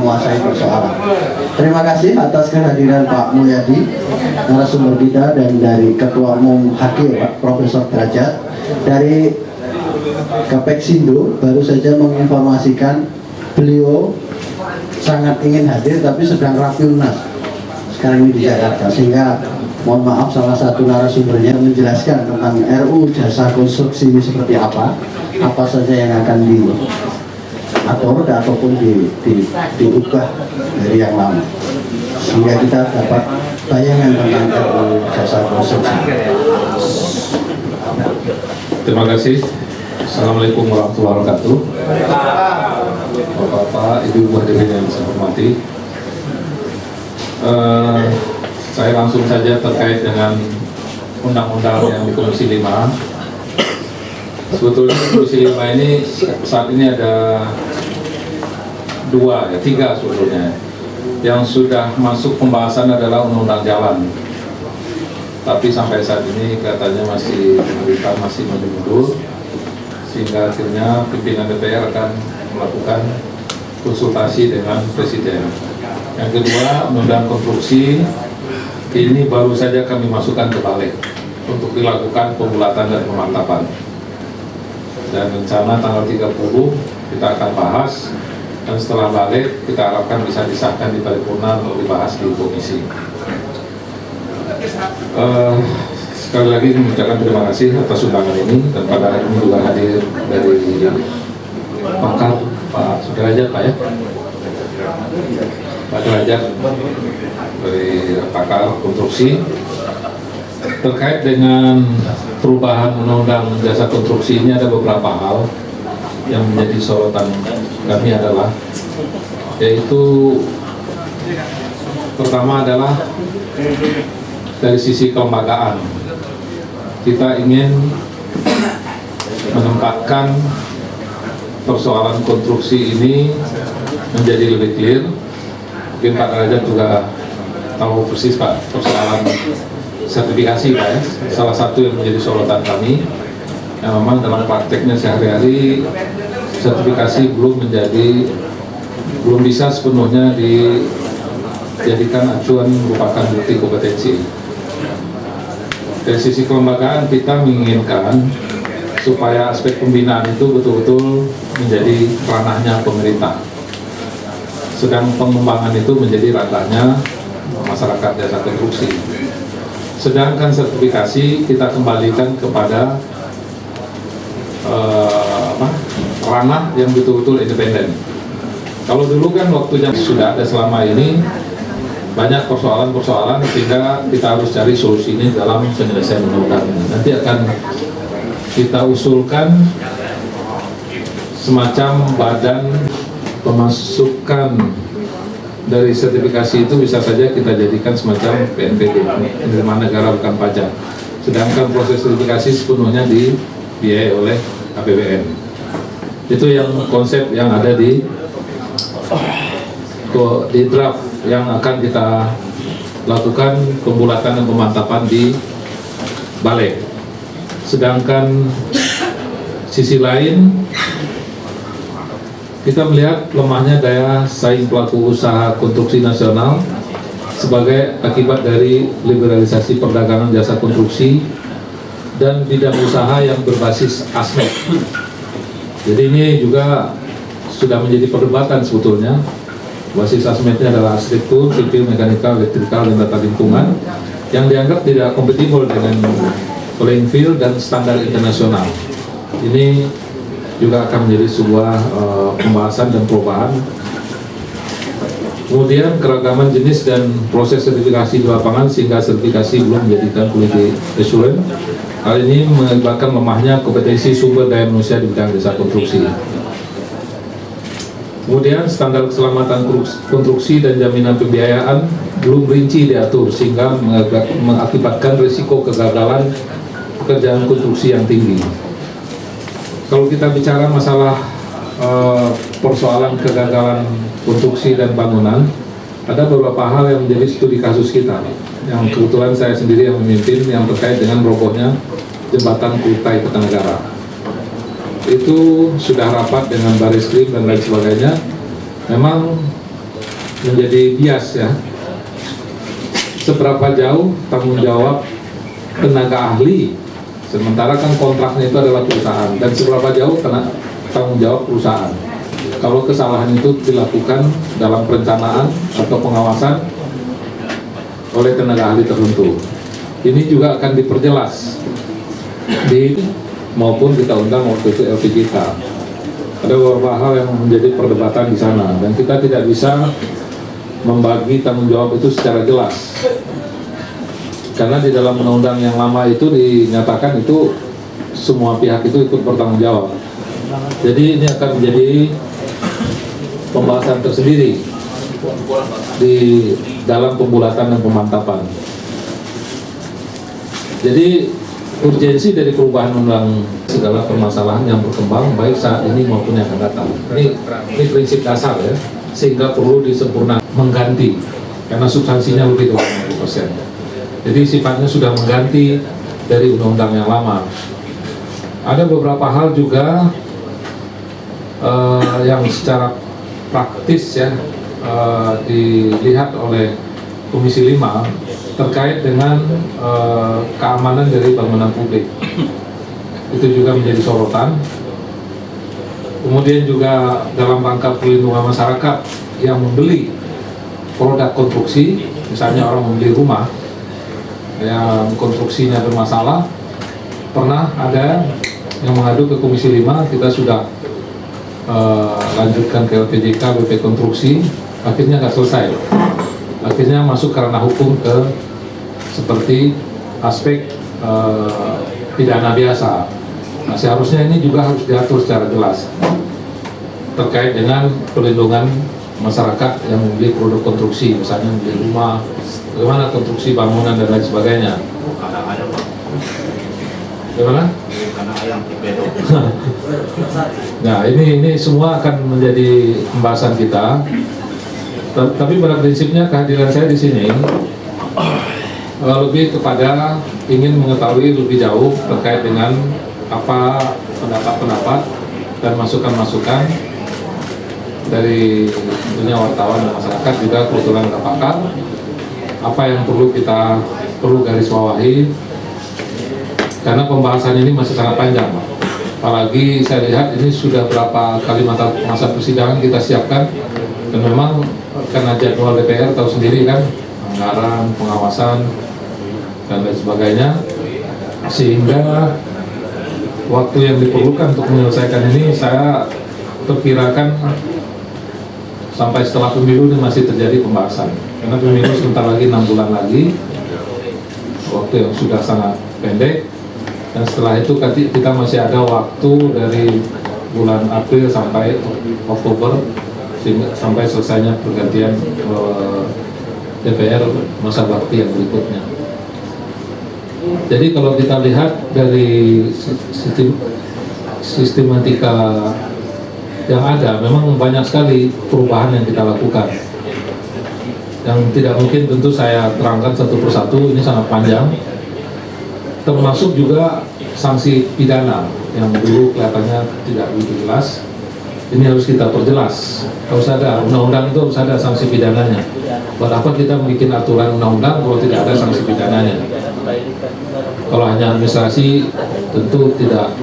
menguasai persoalan. Terima kasih atas kehadiran Pak Mulyadi, narasumber kita, dan dari Ketua Umum HG Pak Profesor Derajat. Dari Kapeksindo baru saja menginformasikan beliau sangat ingin hadir tapi sedang rapimnas sekarang ini di Jakarta, sehingga mohon maaf salah satu narasumbernya menjelaskan tentang RUU Jasa Konstruksi ini seperti apa saja yang akan diatur ataupun diubah dari yang lama, sehingga kita dapat bayangan tentang RUU Jasa Konstruksi. Terima kasih. Assalamualaikum warahmatullahi wabarakatuh. Bapak-bapak, ibu hadirin yang saya hormati, saya langsung saja terkait dengan undang-undang yang di Komisi 5. Sebetulnya Komisi 5 ini saat ini ada tiga sebetulnya. Yang sudah masuk pembahasan adalah undang-undang jalan, tapi sampai saat ini katanya pemerintah masih mundur, sehingga akhirnya pimpinan DPR akan melakukan konsultasi dengan Presiden. Yang kedua, undang-undang konstruksi ini baru saja kami masukkan ke balik untuk dilakukan pembulatan dan pemantapan. Dan rencana tanggal 30 kita akan bahas, dan setelah balik kita harapkan bisa disahkan di paripurna untuk dibahas di komisi. Sekali lagi mengucapkan terima kasih atas undangan ini, dan pada hari ini juga hadir dari pakar Pak Sudrajat, Pak ya, Pak Derajat dari pakar konstruksi terkait dengan perubahan undang-undang jasa konstruksi. Ini ada beberapa hal yang menjadi sorotan kami adalah, yaitu pertama adalah dari sisi kelembagaan. Kita ingin menempatkan persoalan konstruksi ini menjadi lebih clear. Mungkin Pak Derajat juga tahu persis Pak persoalan sertifikasi Pak ya. Salah satu yang menjadi sorotan kami, yang memang dalam prakteknya sehari-hari sertifikasi belum bisa sepenuhnya dijadikan acuan merupakan bukti kompetensi. Dari sisi kelembagaan kita menginginkan supaya aspek pembinaan itu betul-betul menjadi ranahnya pemerintah, sedang pengembangan itu menjadi ranahnya masyarakat jasa konstruksi. Sedangkan sertifikasi kita kembalikan kepada ranah yang betul-betul independen. Kalau dulu kan waktunya sudah ada selama ini banyak persoalan-persoalan, sehingga kita harus cari solusi ini dalam penyelesaian undang-undang ini. Nanti akan kita usulkan semacam badan pemasukan dari sertifikasi itu, bisa saja kita jadikan semacam PNPT, penerimaan negara bukan pajak. Sedangkan proses sertifikasi sepenuhnya dibiayai oleh APBN. Itu yang konsep yang ada di draft yang akan kita lakukan pembulatan dan pemantapan di balik. Sedangkan sisi lain, kita melihat lemahnya daya saing pelaku usaha konstruksi nasional sebagai akibat dari liberalisasi perdagangan jasa konstruksi dan bidang usaha yang berbasis ASMED. Jadi ini juga sudah menjadi perdebatan sebetulnya. Basis ASMED-nya adalah arsitektur, sipil, mekanikal, elektrikal, dan tata lingkungan, yang dianggap tidak kompatibel dengan playing field dan standar internasional. Ini juga akan menjadi sebuah pembahasan dan perubahan. Kemudian keragaman jenis dan proses sertifikasi di lapangan, sehingga sertifikasi belum menjadikan quality assurance. Hal ini mengakibatkan lemahnya kompetensi sumber daya manusia di bidang jasa konstruksi. Kemudian standar keselamatan konstruksi dan jaminan pembiayaan belum rinci diatur, sehingga mengakibatkan risiko kegagalan pekerjaan konstruksi yang tinggi. Kalau kita bicara masalah persoalan kegagalan konstruksi dan bangunan, ada beberapa hal yang menjadi studi kasus kita, yang kebetulan saya sendiri yang memimpin, yang terkait dengan robohnya jembatan Kutai Kertanegara. Itu sudah rapat dengan Baris Krim dan lain sebagainya. Memang menjadi bias ya. Seberapa jauh tanggung jawab tenaga ahli, sementara kan kontraknya itu adalah perusahaan, dan seberapa jauh tanggung jawab perusahaan kalau kesalahan itu dilakukan dalam perencanaan atau pengawasan oleh tenaga ahli tertentu. Ini juga akan diperjelas maupun kita undang waktu itu LPJK. Ada beberapa hal yang menjadi perdebatan di sana, dan kita tidak bisa membagi tanggung jawab itu secara jelas, karena di dalam undang-undang yang lama itu dinyatakan itu semua pihak itu ikut bertanggung jawab. Jadi ini akan menjadi pembahasan tersendiri di dalam pembulatan dan pemantapan. Jadi urgensi dari perubahan undang segala permasalahan yang berkembang baik saat ini maupun yang akan datang. Ini prinsip dasar ya, sehingga perlu disempurnakan, mengganti, karena substansinya lebih dari 50%. Jadi sifatnya sudah mengganti dari undang-undang yang lama. Ada beberapa hal juga yang secara praktis ya dilihat oleh Komisi 5 terkait dengan keamanan dari bangunan publik. Itu juga menjadi sorotan. Kemudian juga dalam rangka perlindungan masyarakat yang membeli produk konstruksi, misalnya orang membeli rumah yang konstruksinya bermasalah, pernah ada yang mengadu ke Komisi 5, kita sudah lanjutkan ke LPJK, BP Konstruksi, akhirnya nggak selesai. Akhirnya masuk karena hukum ke seperti aspek pidana biasa. Nah, seharusnya ini juga harus diatur secara jelas terkait dengan perlindungan masyarakat yang membeli produk konstruksi, misalnya membeli rumah, bagaimana konstruksi bangunan dan lain sebagainya. Bagaimana? Nah, ini semua akan menjadi pembahasan kita. Tapi pada prinsipnya kehadiran saya di sini lebih kepada ingin mengetahui lebih jauh terkait dengan apa pendapat-pendapat dan masukan-masukan dari dunia wartawan dan masyarakat, juga kebetulan ada pakar, apa yang perlu garis bawahi, karena pembahasan ini masih sangat panjang. Apalagi saya lihat ini sudah berapa kali masa persidangan kita siapkan, dan memang karena jadwal DPR tahu sendiri kan, anggaran, pengawasan, dan lain sebagainya, sehingga waktu yang diperlukan untuk menyelesaikan ini saya perkirakan sampai setelah pemilu ini masih terjadi pembahasan, karena pemilu sebentar lagi 6 bulan lagi, waktu yang sudah sangat pendek. Dan setelah itu kita masih ada waktu dari bulan April sampai Oktober sampai selesainya pergantian DPR masa bakti yang berikutnya. Jadi kalau kita lihat dari sistematika yang ada, memang banyak sekali perubahan yang kita lakukan, yang tidak mungkin tentu saya terangkan satu persatu, ini sangat panjang. Termasuk juga sanksi pidana yang dulu kelihatannya tidak begitu jelas. Ini harus kita perjelas. Harus ada undang-undang, itu harus ada sanksi pidananya. Buat apa kita bikin aturan undang-undang kalau tidak ada sanksi pidananya? Kalau hanya administrasi, tentu tidak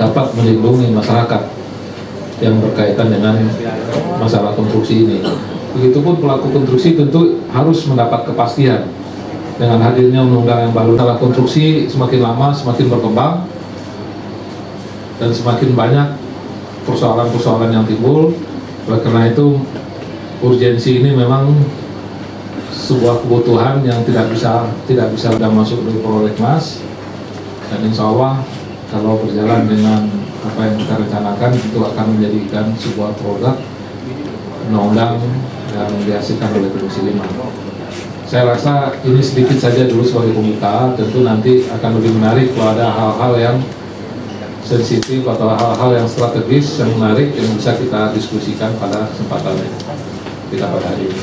dapat melindungi masyarakat yang berkaitan dengan masalah konstruksi ini. Begitupun pelaku konstruksi tentu harus mendapat kepastian. Dengan hadirnya undang-undang yang baru, masalah konstruksi semakin lama semakin berkembang dan semakin banyak persoalan-persoalan yang timbul. Oleh karena itu urgensi ini memang sebuah kebutuhan yang tidak bisa sudah masuk di prolegnas, dan insya Allah kalau berjalan dengan apa yang kita rencanakan itu akan menjadikan sebuah produk undang-undang yang dihasilkan oleh Komisi 5. Saya rasa ini sedikit saja dulu sebagai pembuka, tentu nanti akan lebih menarik kalau ada hal-hal yang sensitif atau hal-hal yang strategis yang menarik yang bisa kita diskusikan pada kesempatan kita pada hari ini.